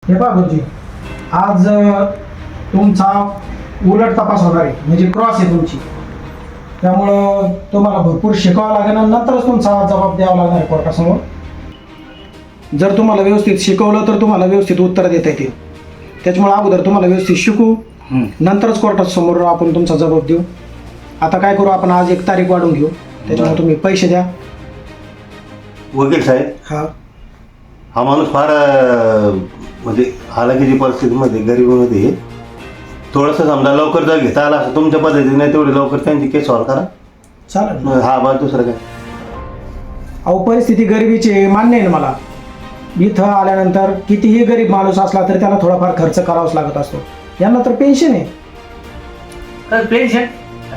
हे पहा गुरुजी, आज तुमचा उलट तपास होणार आहे, म्हणजे क्रॉस आहे तुमची. त्यामुळं तुम्हाला भरपूर शिकावं लागेल आणि नंतरच तुमचा जबाब द्यावा लागणार आहे कोर्टासमोर. जर तुम्हाला व्यवस्थित शिकवलं तर तुम्हाला व्यवस्थित उत्तर देता येतील. त्याच्यामुळे अगोदर तुम्हाला व्यवस्थित शिकू, नंतरच कोर्टासमोर आपण तुमचा जबाब देऊ. आता काय करू, आपण आज एक तारीख वाढवून घेऊ. त्याच्यामुळे तुम्ही पैसे द्या. वकील साहेब, हा हा माणूस फार म्हणजे हालाकीची परिस्थितीमध्ये गरिबीमध्ये आहे. थोडंसं समजा लवकर जर घेता आला असं तुमच्या पद्धतीने तेवढी लवकर त्यांची केस सॉल्व करा. चालेल. हा बस दुसरं काय. अहो, परिस्थिती गरिबीची मान्य आहे ना मला. इथं आल्यानंतर कितीही गरीब माणूस असला तरी त्याला थोडाफार खर्च करावाच लागत असतो. यांना तर पेन्शन आहे. पेन्शन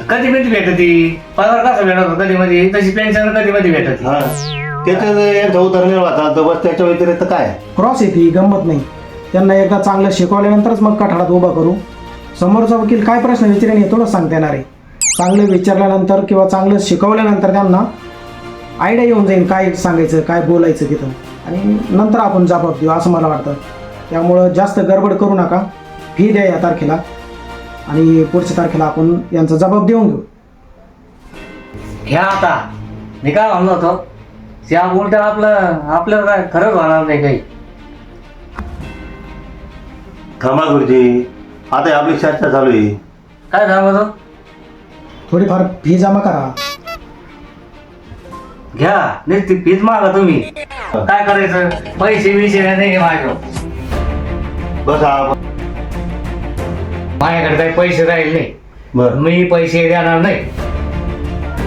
कधी मध्ये भेटती, पगार कसा भेटतो कधी मध्ये, तशी पेन्शन कधी मध्ये भेटत. हा त्याच्यात यांचा उदरनिर्वाह चालतो, बस त्याच्या व्यतिरिक्त काय. क्रॉस आहे ती, गंमत नाही. त्यांना एकदा चांगलं शिकवल्यानंतरच मग कठाडात उभा करू. समोरचा वकील काय प्रश्न विचारेन हे थोडंच सांगता येणार आहे. चांगलं विचारल्यानंतर किंवा चांगलं शिकवल्यानंतर त्यांना आयडिया येऊन जाईल काय सांगायचं, काय बोलायचं तिथं, आणि नंतर आपण जबाब देऊ असं मला वाटतं. त्यामुळं जास्त गडबड करू नका. फी द्या या तारखेला आणि पुढच्या तारखेला आपण यांचा जबाब देऊन घेऊ. घ्या आता. मी काय म्हणलो होतो, त्या उलट आपल्याला काय खरंच होणार नाही काही. थांबा गुरुजी, आता आपली चर्चा चालू आहे. काय सांगतो, थोडीफार फी जमा करा. घ्या नुसती फीज मागा तुम्ही. काय करायचं, पैसे बिशे नाही माझ्या बस हा माझ्याकडे काही पैसे राहील नाही. बरं. मी पैसे देणार नाही.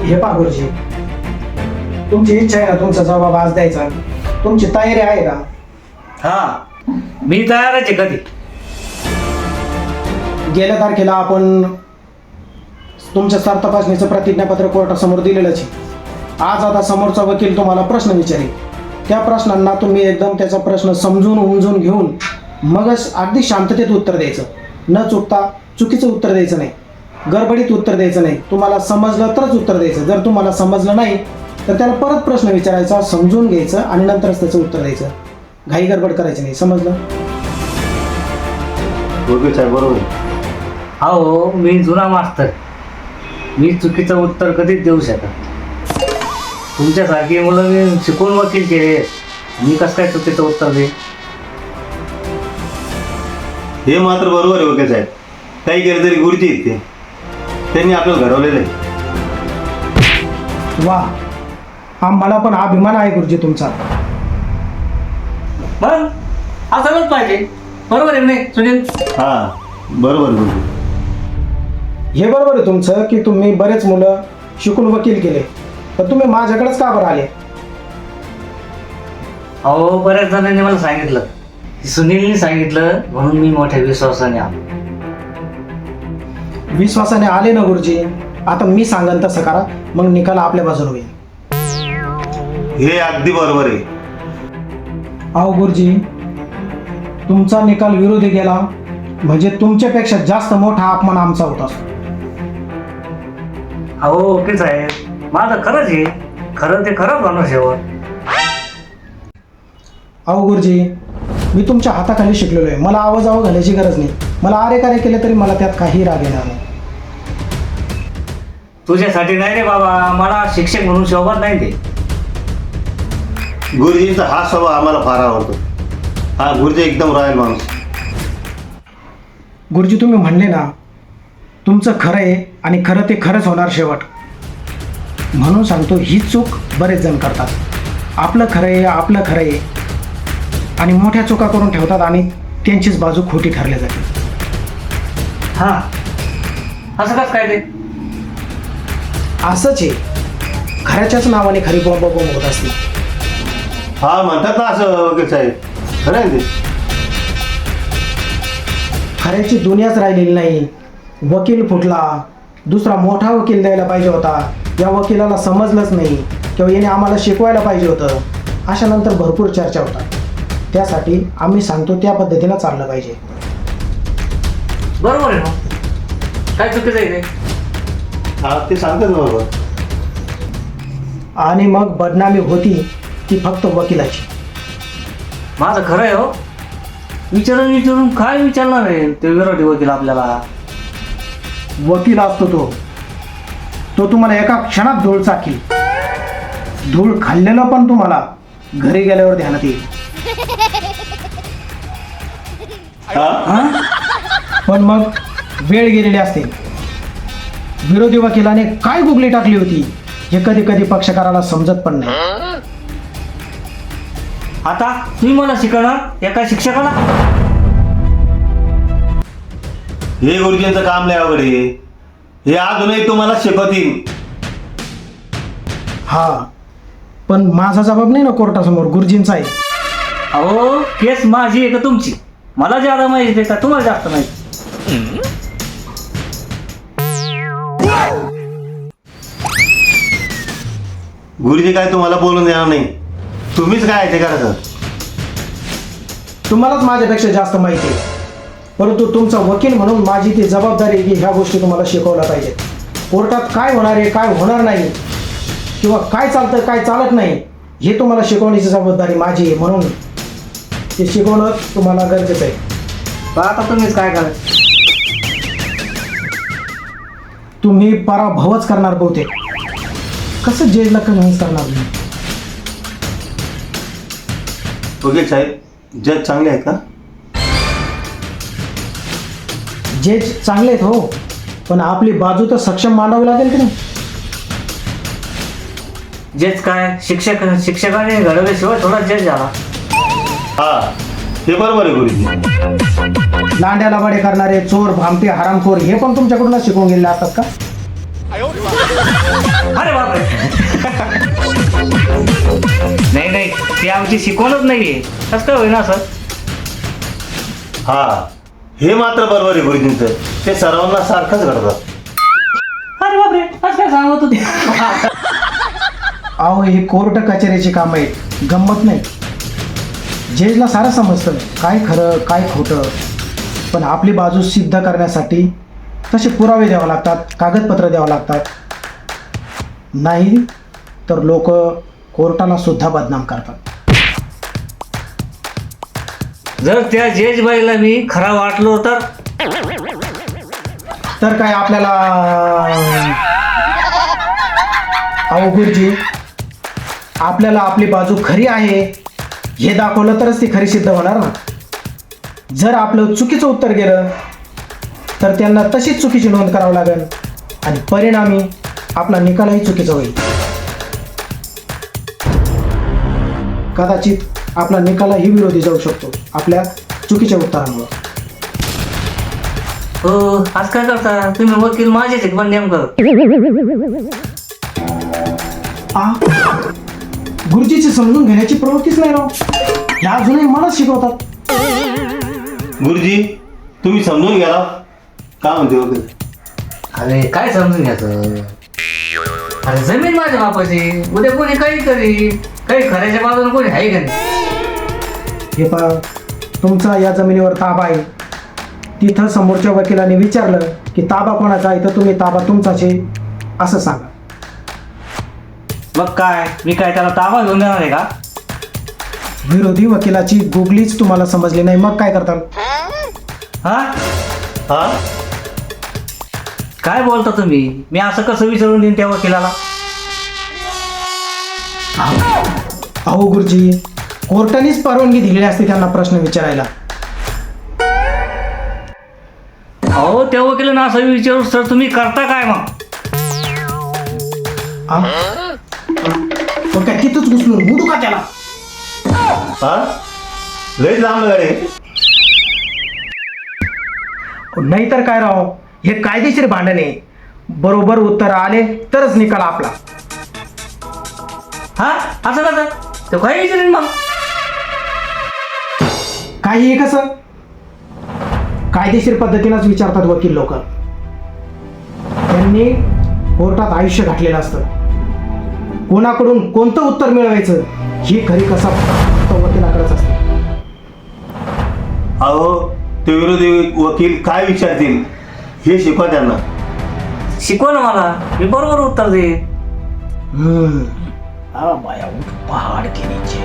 हे पहा गुरुजी, तुमची इच्छा आहे ना तुमचा जबाब आज द्यायचा, तुमची तयारी आहे का? हा मी तयारच आहे. कधी गेल्या तारखेला आपण तुमच्या स्तर तपासणीचं प्रतिज्ञापत्र कोर्टासमोर दिलेलंच आहे. आज आता समोरचा वकील तुम्हाला प्रश्न विचारेल. त्या प्रश्नांना तुम्ही एकदम त्याचा प्रश्न समजून उमजून घेऊन मगच अगदी शांततेत उत्तर द्यायचं. न चुकता चुकीचं उत्तर द्यायचं नाही, गडबडीत उत्तर द्यायचं नाही. तुम्हाला समजलं तरच उत्तर द्यायचं. जर तुम्हाला समजलं नाही तर त्याला परत प्रश्न विचारायचा, समजून घ्यायचं आणि नंतरच त्याचं उत्तर द्यायचं. घाई गडबड करायची नाही. समजलं? वकील साहेब बरोबर आहे. अहो, मी जुना मास्तर. मी चुकीचं उत्तर कधीच देऊ शकत. तुमच्यासारखी मुलं मी शिकून वकील केले, मी कसं काय चुकीचं उत्तर दे. हे मात्र बरोबर आहे वकील साहेब. काही केलं तरी गुरुजी आहेत ते, त्यांनी आपल्याला घडवलेलं आहे. वा, हा मला पण अभिमान आहे गुरुजी तुमचा. मग असंच पाहिजे. बरोबर आहे नाही सुनील? हा बरोबर गुरुजी. हे बरोबर आहे तुमचं की तुम्ही बरेच मुलं शिकून वकील केले, तर तुम्ही माझ्याकडेच का बरं आले? अहो, बऱ्याच जणांनी मला सांगितलं, सुनीलने सांगितलं, म्हणून मी मोठ्या विश्वासाने आलो. विश्वासाने आले ना गुरुजी. आता मी सांगन तसं करा, मग निकाल आपल्या बाजूने होईल. हे अगदी बरोबर आहे. अहो गुरुजी, तुमचा निकाल विरोधी गेला म्हणजे तुमच्यापेक्षा जास्त मोठा अपमान आमचा होता. अहो ओके साहेब, माझं खरंच आहे. खरं ते खरंच होणार शेवट. अहो गुरुजी, मी तुमच्या हाताखाली शिकलेलो आहे. मला आवाज घालायची गरज नाही. मला आरे कार्य केले तरी मला त्यात काही राग येणार नाही. तुझ्यासाठी नाही रे बाबा, मला शिक्षक म्हणून शोभत नाही ते. गुरुजींचा हा स्वभाव आम्हाला फार आवडतो. हा गुरुजी एकदम रॉयल माणूस. गुरुजी, तुम्ही म्हणले ना तुमचं खरं आहे आणि खरं ते खरंच होणार शेवट. म्हणून सांगतो, ही चूक बरेच जण करतात. आपलं खरं आहे, आपलं खरं आहे, आणि मोठ्या चुका करून ठेवतात आणि त्यांचीच बाजू खोटी ठरली जाते. हा असं कसं काय ते? असंच आहे. खऱ्याच्याच नावाने खरी बॉम्ब होत असते. हा म्हणतात ना असं वकील साहेब, खरं आहे ते. खऱ्याची दुनियाच राहिलेली नाही. वकील फुटला, दुसरा मोठा वकील द्यायला पाहिजे होता. या वकिलाला समजलंच नाही किंवा याने आम्हाला शिकवायला पाहिजे होतं. अशा नंतर भरपूर चर्चा होतात. त्यासाठी आम्ही सांगतो त्या पद्धतीनं चाललं पाहिजे. बरोबर आहे. मग काय चुकीचं आहे ते? हा ते सांगतात बरोबर. आणि मग बदनामी होती ती फक्त वकिलाची. माझं खरं आहे हो. विचारून काय विचारणार आहे ते विरोधी वकील आपल्याला? वकील असतो तो तुम्हाला एका क्षणात धूळ चाकील. धूळ खाल्लेलं पण तुम्हाला घरी गेल्यावर ध्यानात येईल. हा? पण मग वेळ गेलेली असते. विरोधी वकिलाने काय गुगली टाकली होती हे कधी कधी पक्षकाराला समजत पण नाही. आता तुम्ही मला शिकवणार एका शिक्षकाला? हे गुरुजींचं काम नाही अवघड आहे. हे अजूनही तुम्हाला शिकवतील. हा, पण माझा जबाब नाही ना कोर्टासमोर, गुरुजींचा आहे. अहो केस माझी आहे का तुमची? मला ज्यादा माहिती आहे का तुम्हाला जास्त माहिती? गुरुजी काय तुम्हाला बोलून देणार नाही. तुम्हीच काय ते करायचं. तुम्हालाच माझ्यापेक्षा जास्त माहिती आहे, परंतु तुमचा वकील म्हणून माझी ती जबाबदारी आहे की ह्या गोष्टी तुम्हाला शिकवल्या पाहिजेत. कोर्टात काय होणार आहे, काय होणार नाही, किंवा काय चालतं काय चालत नाही हे तुम्हाला शिकवण्याची जबाबदारी माझी आहे. म्हणून ते शिकवणं तुम्हाला गरजेचं आहे. पण आता तुम्हीच काय करायचं? तुम्ही पराभवच करणार बहुतेक. कसं जजला कन्व्हिन्स करणार नाही? ओके साहेब, जज चांगले आहेत का? जज चांगले आहेत हो, पण आपली बाजू तर सक्षम मांडावी लागेल की नाही? जज काय शिक्षकाने घडवल्याशिवाय थोडा जज झाला. हा, हे बरोबर आहे गुरुजी. लांड्या लबाडे करणारे चोर, भामटे, हरामखोर हे पण तुमच्याकडूनच शिकवून गेलेले असतात का? अरे बापरे. नाही ती आमची शिकवणच नाहीये. कसं काय होईना सर? हा, हे मात्र बरोबर आहे गुरुजींचं. ते सर्वांना सारखंच घडतात. अरे बापरे, असं काय सांगत होते? अहो, हे कोर्ट कचेरीची कामं आहेत, गंमत नाही. जजला सारं समजतं काय खरं काय खोटं, पण आपली बाजू सिद्ध करण्यासाठी तसे पुरावे द्यावे लागतात, कागदपत्र द्यावं लागतात. नाही तर लोक कोर्टाला सुद्धा बदनाम करतात. जर त्या जज बाईला मी खरा वाटलो तर काय आपल्याला अहो गुरुजी, आपल्याला आपली बाजू खरी आहे हे दाखवलं तरच ती खरी सिद्ध होणार ना. जर आपलं चुकीचं उत्तर गेलं तर त्यांना तशीच चुकीची नोंद करावी लागेल आणि परिणामी आपला निकालही चुकीचा होईल. कदाचित आपला निकालही विरोधी जाऊ शकतो आपल्या चुकीच्या उत्तरामुळे. हो, आज काय करता तुम्ही? वकील माझेच आहेत पण नेमकं. गुरुजीची समजून घेण्याची प्रवृत्तीच नाही राव. ह्या अजूनही मला शिकवतात. गुरुजी, तुम्ही समजून घ्या राव. काय म्हणते वगैरे? अरे काय समजून घ्यायचं? अरे जमीन माझ्या बापाची, उद्या कोणी काही करी, काही खऱ्याच्या बाजूने कोणी आहे का नाही? हे पहा, तुमचा या जमिनीवर ताबा आहे. तिथं समोरच्या वकिलाने विचारलं की ताबा कोणाचा आहे, तर तुम्ही ताबा तुमचाच आहे असं सांगा. मग काय, मी काय त्याला ताबा घेऊन देणार आहे का? विरोधी वकिलाची गुगलीच तुम्हाला समजली नाही, मग काय करताल? हा, हा, काय बोलता तुम्ही? मी असं कसं विचारून देईन त्या वकिलाला? अहो गुरुजी, कोर्टानेच परवानगी दिलेली असते त्यांना प्रश्न विचारायला. अहो त्या वकिलांना असं विचारू सर तुम्ही करता काय मग? मग काय तिथंच घुसलून मुडू का त्याला? हा, लयच लांब गाडी. नाहीतर काय राव, हे कायदेशीर भांडण आहे. बरोबर उत्तर आले तरच निकाल आपला. हा, असं कसं? तो काय विचारेन मग? काही कसं कायदेशीर पद्धतीनंच विचारतात वकील लोक. त्यांनी कोर्टात आयुष्य घातलेलं असतं. कोणाकडून कोणतं उत्तर मिळवायचं ही खरी कसा वकिलाकडेच असते. अहो, ते विरोधी वकील काय विचारतील हे शिकवा त्यांना. शिकवा ना मला, मी बरोबर उत्तर दे. बाया उठ पहाड के नीचे.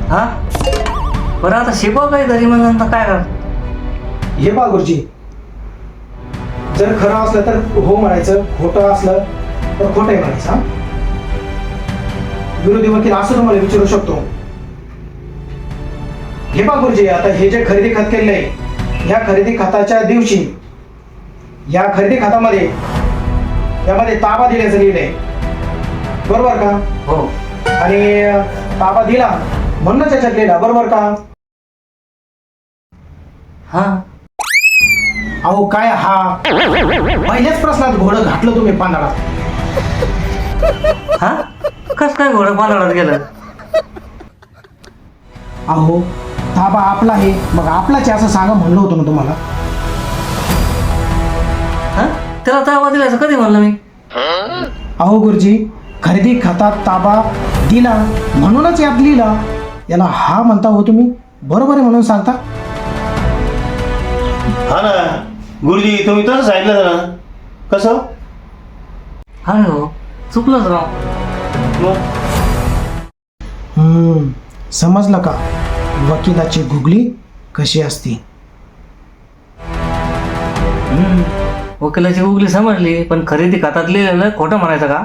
हा, बरं आता शिकवा काही घरी मग नंतर काय कर. हे पहा गुरुजी, जर खरं असलं तर हो म्हणायचं, खोटं असलं तर खोटंही म्हणायचं. हा? विरोधी वकील असं तुम्हाला विचारू शकतो. हे पहा गुरुजी, आता हे जे खरेदी खत केलेलं आहे, या खरेदी खताच्या दिवशी या खरेदी खतामध्ये यामध्ये ताबा दिल्याचं लिहिलंय, बरोबर का? हो. आणि ताबा दिला म्हणूनच याच्यात लिहिला, बरोबर का? हा. अहो काय हा, पहिल्याच प्रश्नात घोडं घातलं तुम्ही पांदळात. हा कस काय घोडं पांढरात गेलं? अहो ताबा आपला आहे, मग आपलाच आहे असं सांगा म्हणलं होतं ना तुम्हाला. हा त्याला ताबा दिलायचं कधी म्हणलं मी? अहो गुरुजी, खरेदी खातात ताबा दिला म्हणूनच यात लिहिला, याला हा म्हणता हो तुम्ही, बरोबर आहे म्हणून सांगता. हा ना गुरुजी, तुम्ही तसं सांगितलं ना. कसं? हा हो, चुकलंच राव. मग समजलं का वकिलाची गुगली कशी असती. वकिलाची उगली समजली, पण खरेदी खात्यात लिहिलेलं खोटं म्हणायचं का?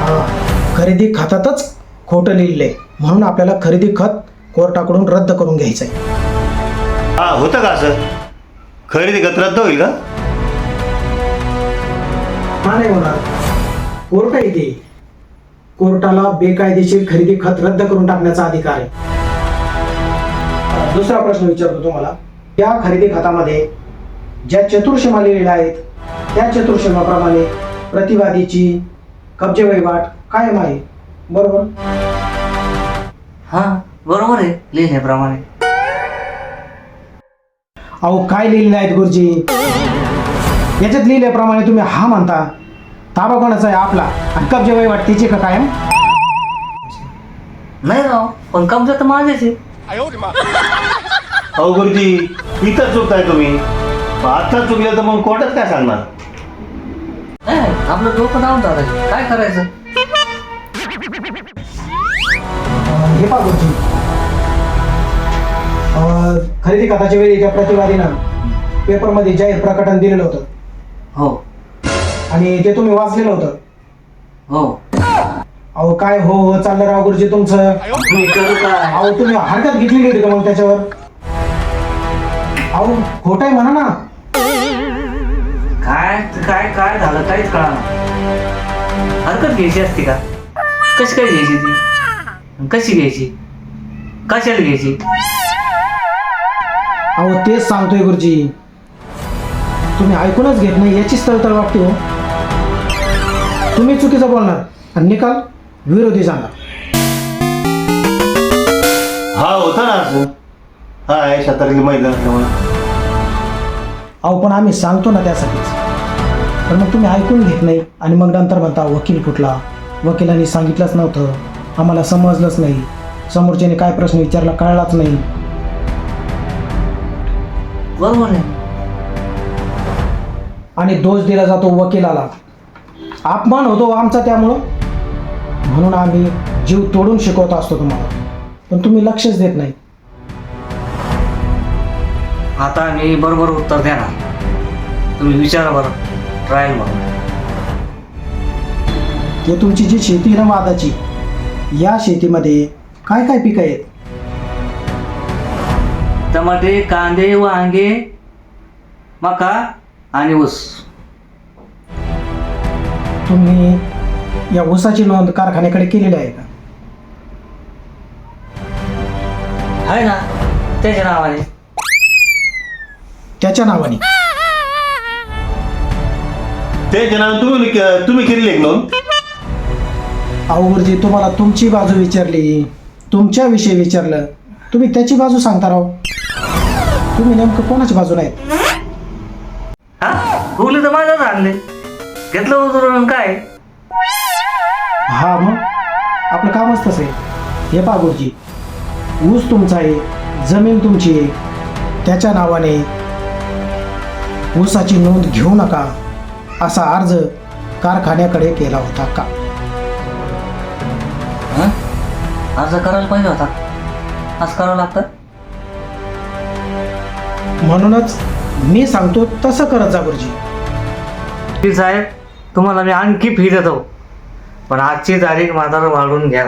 हा, खरेदी खात्यातच खोटं लिहिलंय म्हणून आपल्याला खरेदी खत कोर्टाकडून रद्द करून घ्यायचंय. हा होतं का असं? खरेदी खत रद्द होईल का? हा नाही होणार, कोर्ट आहे ते. कोर्टाला बेकायदेशीर खरेदी खत रद्द करून टाकण्याचा अधिकार आहे. दुसरा प्रश्न विचारतो तुम्हाला, त्या खरेदी खतामध्ये ज्या चतुर्सीमा लिहिलेल्या आहेत त्या चतुर्सीमाप्रमाणे प्रतिवादीची कब्जे वहिवाट कायम आहे, बरोबर? हा बरोबर आहे लिहिण्याप्रमाणे. अहो काय लिहिलेलं आहेत गुरुजी, याच्यात लिहिल्याप्रमाणे तुम्ही हा म्हणता. ताबा कोणाचा आहे? आपला. आणि कब्जे वहिवाट तिची का कायम? नाही राव, पण कब्जा तर माझ्याच आहे. अहो गुरुजी, इथं चुकताय तुम्ही. आता चुकलं तर मग कोर्टात काय सांगणार? नाही, आपलं डोकं जाऊन जातं, काय करायचं? हे पहा गुरुजी, खरेदी खताच्या वेळी त्या प्रतिवादीनं पेपरमध्ये जाहीर प्रकटन दिलेलं होतं हो आणि ते तुम्ही वाचलेलं होतं. हो. अहो काय हो हो चाललं राव गुरुजी तुमचं. मी करू काय? अहो तुम्ही हरकत घेतलेली होती का मग त्याच्यावर? अहो खोटं आहे म्हणा ना. काय काय काय झालं काहीच कळणार. हरकत घ्यायची असते का? कशी काय घ्यायची ती? कशी घ्यायची? कशाला घ्यायची? अहो तेच सांगतोय गुरुजी, तुम्ही ऐकूनच घेत नाही, याचीच तळतळ वाटते हो. तुम्ही चुकीचं बोलणार आणि निकाल विरोधी जाणार. हा होतं ना असं. हा आहे शेतातली महिला असल्यामुळे. अहो पण आम्ही सांगतो ना त्यासाठीच. पण मग तुम्ही ऐकून घेत नाही आणि मग नंतर म्हणता वकील कुठला, वकिलांनी सांगितलंच नव्हतं, आम्हाला समजलंच नाही, समोरच्याने काय प्रश्न विचारला कळलाच नाही. बरोबर आहे. आणि दोष दिला जातो वकिलाला, अपमान होतो आमचा त्यामुळं. म्हणून आम्ही जीव तोडून शिकवत असतो तुम्हाला, पण तुम्ही लक्षच देत नाही. आता मी बरोबर उत्तर देणार, तुम्ही विचारा बरं. ट्रायल म्हणून ते तुमची जी शेती ना वादाची, या शेतीमध्ये काय काय पिकं आहेत? टमाटे, कांदे, वांगे, मका आणि ऊस. तुम्ही या ऊसाची नोंद कारखान्याकडे केलेली आहे का? आहे ना त्याच्या नावाने. त्याच्या नावाने? ते जनावर तुम्ही केली एक नोंद? अहो गुरुजी, तुम्हाला तुमची बाजू विचारली, तुमच्याविषयी विचारलं, तुम्ही त्याची बाजू सांगता राव. तुम्ही नेमकं कोणाची बाजू नाही? हा गुगली तर माझ्याच आणले, घेतलं उतरून काय. हा मग आपलं कामच तसं आहे. हे पहा गुरुजी, ऊस तुमचा आहे, जमीन तुमची आहे, त्याच्या नावाने ऊसाची नोंद घेऊ नका असा अर्ज कारखान्याकडे केला होता का? अर्ज करायला पाहिजे होता. असं करावं लागतं? म्हणूनच मी सांगतो तसं करत जा गुरुजी. वकील साहेब, तुम्हाला मी आणखी फी देतो, पण आजची तारीख मात्र वाढवून घ्या.